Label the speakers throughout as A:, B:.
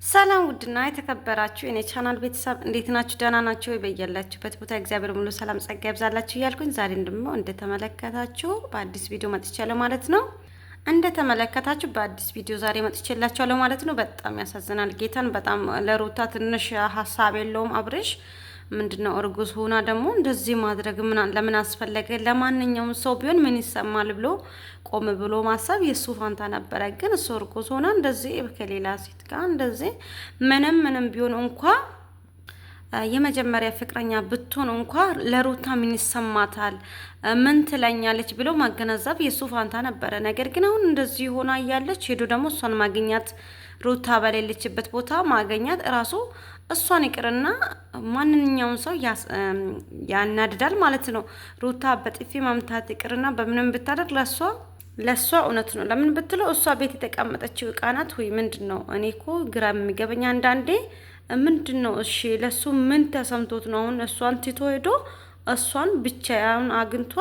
A: ሰላም ውድና የተከበራችሁ የኔ ቻናል ቤተሰብ እንዴት ናችሁ? ደህና ናችሁ ወይ? በያላችሁበት ቦታ እግዚአብሔር ሙሉ ሰላም ጸጋ ይብዛላችሁ እያልኩኝ ዛሬ ደግሞ እንደተመለከታችሁ በአዲስ ቪዲዮ መጥቻለሁ ማለት ነው። እንደተመለከታችሁ በአዲስ ቪዲዮ ዛሬ መጥቻላችኋለሁ ማለት ነው። በጣም ያሳዝናል። ጌታን በጣም ለሩታ ትንሽ ሀሳብ የለውም አብርሽ። ምንድነው እርጉዝ ሆና ደግሞ እንደዚህ ማድረግ ለምን አስፈለገ? ለማንኛውም ሰው ቢሆን ምን ይሰማል ብሎ ቆም ብሎ ማሰብ የሱ ፋንታ ነበረ። ግን እሱ እርጉዝ ሆና እንደዚህ ከሌላ ሴት ጋር እንደዚህ ምንም ቢሆን እንኳ የመጀመሪያ ፍቅረኛ ብትሆን እንኳ ለሩታ ምን ይሰማታል፣ ምን ትለኛለች ብሎ ማገናዘብ የሱ ፋንታ ነበረ። ነገር ግን አሁን እንደዚህ ሆና እያለች ሄዶ ደግሞ እሷን ማግኛት ሩታ በሌለችበት ቦታ ማገኛት እራሱ እሷን ይቅርና ማንኛውም ሰው ያናድዳል ማለት ነው። ሩታ በጥፊ ማምታት ይቅርና በምንም ብታደርግ ለሷ እውነት ነው። ለምን ብትለው እሷ ቤት የተቀመጠችው ዕቃ ናት ወይ ምንድነው? እኔ እኮ ግራ የሚገበኝ አንዳንዴ ምንድነው? እሺ ለሱ ምን ተሰምቶት ነው አሁን እሷን ትቶ ሄዶ እሷን ብቻውን አግኝቷ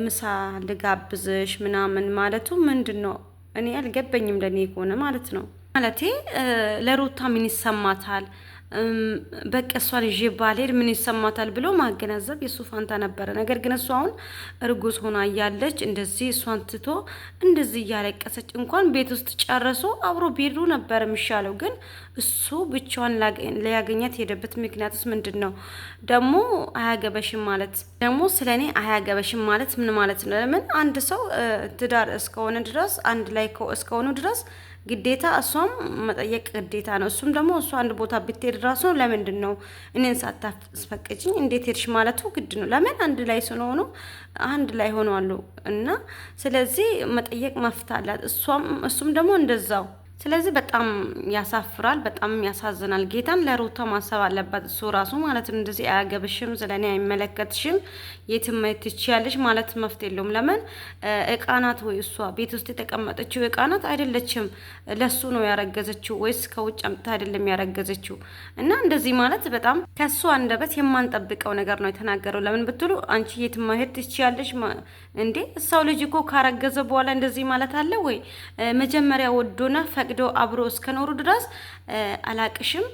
A: ምሳ ልጋብዝሽ ምናምን ማለቱ ምንድነው? እኔ አልገበኝም። ለኔ ከሆነ ማለት ነው ማለቴ ለሩታ ምን ይሰማታል፣ በቃ እሷን ይዤ ባልሄድ ምን ይሰማታል ብሎ ማገናዘብ የሱ ፋንታ ነበረ። ነገር ግን እሷ አሁን እርጉዝ ሆና እያለች እንደዚህ እሷን ትቶ እንደዚህ እያለቀሰች እንኳን ቤት ውስጥ ጨርሶ አብሮ ቢሄዱ ነበር የሚሻለው። ግን እሱ ብቻዋን ሊያገኛት ሄደበት ምክንያቱስ ምንድን ነው? ደግሞ አያገበሽም ማለት ደግሞ ስለኔ አያገበሽም ማለት ምን ማለት ነው? ለምን አንድ ሰው ትዳር እስከሆነ ድረስ አንድ ላይ እስከሆኑ ድረስ ግዴታ እሷም መጠየቅ ግዴታ ነው። እሱም ደግሞ እሷ አንድ ቦታ ብትሄድ ራሱ ለምንድን ነው እኔን ሳታስፈቅጂኝ እንዴት ሄድሽ ማለቱ ግድ ነው። ለምን አንድ ላይ ስለሆኑ አንድ ላይ ሆነዋል እና ስለዚህ መጠየቅ መፍታላት እሱም ደግሞ እንደዛው። ስለዚህ በጣም ያሳፍራል፣ በጣም ያሳዝናል። ጌታን ለሩታ ማሰብ አለባት እሱ ራሱ ማለት ነው። እንደዚህ አያገብሽም፣ ስለኔ አይመለከትሽም፣ የትም ማየት ትችያለሽ ማለት መፍትሄ የለውም። ለምን እቃናት ወይ እሷ ቤት ውስጥ የተቀመጠችው እቃናት አይደለችም። ለሱ ነው ያረገዘችው ወይስ ከውጭ አምጥታ አይደለም ያረገዘችው? እና እንደዚህ ማለት በጣም ከሱ አንደበት የማንጠብቀው ነገር ነው የተናገረው። ለምን ብትሉ አንቺ የትም ማየት ትችያለሽ እንዴ? ሰው ልጅ እኮ ካረገዘ በኋላ እንደዚህ ማለት አለ ወይ? መጀመሪያ ወዶና ፈቅዶ አብሮ እስከኖሩ ድረስ አላቅሽም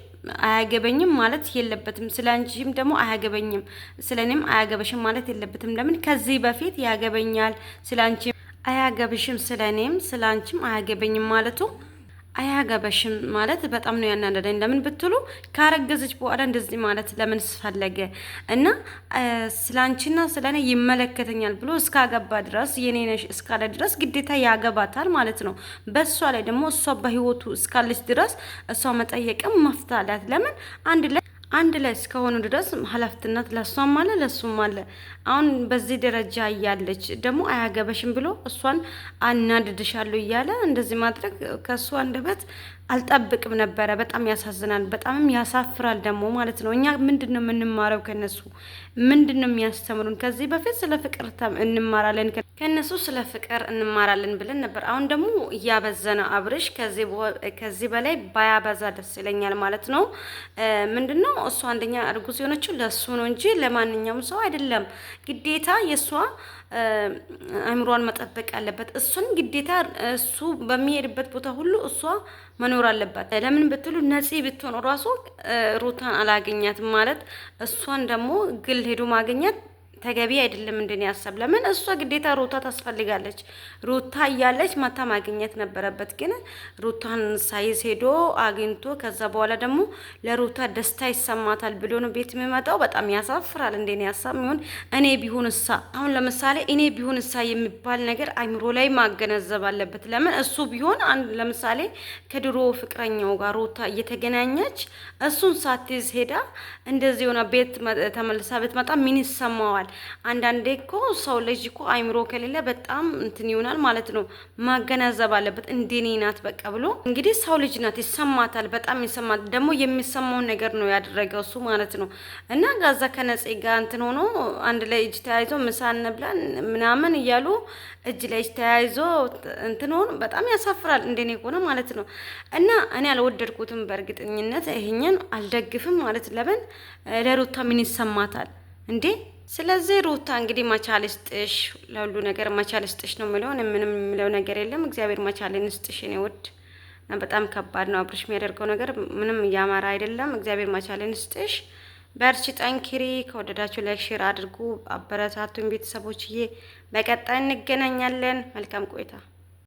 A: አያገበኝም ማለት የለበትም። ስለአንቺም ደግሞ አያገበኝም ስለኔም አያገበሽም ማለት የለበትም። ለምን ከዚህ በፊት ያገበኛል ስለአንቺ አያገብሽም ስለኔም ስለአንቺም አያገበኝም ማለቱ አያገበሽም ማለት በጣም ነው ያናደደኝ። ለምን ብትሉ ካረገዘች በኋላ እንደዚህ ማለት ለምን ስፈለገ? እና ስላንቺና ስለኔ ይመለከተኛል ብሎ እስካገባ ድረስ የኔ ነሽ እስካለ ድረስ ግዴታ ያገባታል ማለት ነው። በሷ ላይ ደግሞ እሷ በህይወቱ እስካለች ድረስ እሷ መጠየቅም መፍታላት። ለምን አንድ ላይ እስከሆኑ ድረስ ኃላፊነት ለሷም አለ ለሱም አለ። አሁን በዚህ ደረጃ እያለች ደግሞ አያገበሽም ብሎ እሷን አናድድሻለሁ እያለ እንደዚህ ማድረግ ከሱ አንደበት አልጠብቅም ነበረ። በጣም ያሳዝናል፣ በጣምም ያሳፍራል ደግሞ ማለት ነው። እኛ ምንድነው የምንማረው ከነሱ? ምንድነው የሚያስተምሩን? ከዚህ በፊት ስለ ፍቅር እንማራለን ከነሱ ስለ ፍቅር እንማራለን ብለን ነበር። አሁን ደግሞ እያበዘነ አብርሽ ከዚህ በላይ ባያበዛ ደስ ይለኛል ማለት ነው። ምንድነው እሱ አንደኛ እርጉዝ የሆነችው ለሱ ነው እንጂ ለማንኛውም ሰው አይደለም። ግዴታ የሷ አእምሮዋን መጠበቅ አለበት። እሱን ግዴታ እሱ በሚሄድበት ቦታ ሁሉ እሷ መኖር አለባት። ለምን ብትሉ ነፂ ብትሆን ራሱ ሩታን አላገኛትም ማለት እሷን ደግሞ ግል ሄዶ ማግኘት ተገቢ አይደለም እንደኔ ሀሳብ። ለምን እሷ ግዴታ ሩታ ታስፈልጋለች። ሩታ እያለች ማታ ማግኘት ነበረበት። ግን ሩታን ሳይዝ ሄዶ አግኝቶ ከዛ በኋላ ደግሞ ለሩታ ደስታ ይሰማታል ብሎ ነው ቤት የሚመጣው። በጣም ያሳፍራል እንደኔ ሀሳብ። ይሁን እኔ ቢሆን እሳ አሁን ለምሳሌ እኔ ቢሆን እሳ የሚባል ነገር አይምሮ ላይ ማገናዘብ አለበት። ለምን እሱ ቢሆን ለምሳሌ ከድሮ ፍቅረኛው ጋር ሩታ እየተገናኘች እሱን ሳትይዝ ሄዳ እንደዚህ ሆነ ቤት ተመልሳ ብትመጣ ምን ይሰማዋል? አንዳንዴ እኮ ሰው ልጅ እኮ አይምሮ ከሌለ በጣም እንትን ይሆናል ማለት ነው። ማገናዘብ አለበት። እንደኔ ናት በቃ ብሎ እንግዲህ ሰው ልጅ ናት፣ ይሰማታል፣ በጣም ይሰማት። ደግሞ የሚሰማውን ነገር ነው ያደረገው እሱ ማለት ነው። እና ጋዛ ከነጽ ጋር እንትን ሆኖ አንድ ላይ እጅ ተያይዞ ምሳ እንብላን ምናምን እያሉ እጅ ላይ እጅ ተያይዞ እንትን ሆኖ በጣም ያሳፍራል እንደኔ ሆነ ማለት ነው። እና እኔ አልወደድኩትም በእርግጠኝነት ይሄኛን አልደግፍም ማለት ለምን ለሩታ ምን ይሰማታል እንዴ? ስለዚህ ሩታ እንግዲህ መቻል ይስጥሽ፣ ለሁሉ ነገር መቻል ይስጥሽ ነው የምለው። ምንም የምለው ነገር የለም። እግዚአብሔር መቻልን ይስጥሽ ነው ወድ። በጣም ከባድ ነው አብርሽ የሚያደርገው ነገር ምንም እያማረ አይደለም። እግዚአብሔር መቻልን ይስጥሽ። በርቺ፣ ጠንክሪ። ከወደዳችሁ ላይክ ሼር አድርጉ፣ አበረታቱኝ ቤተሰቦችዬ። በቀጣይ እንገናኛለን። መልካም ቆይታ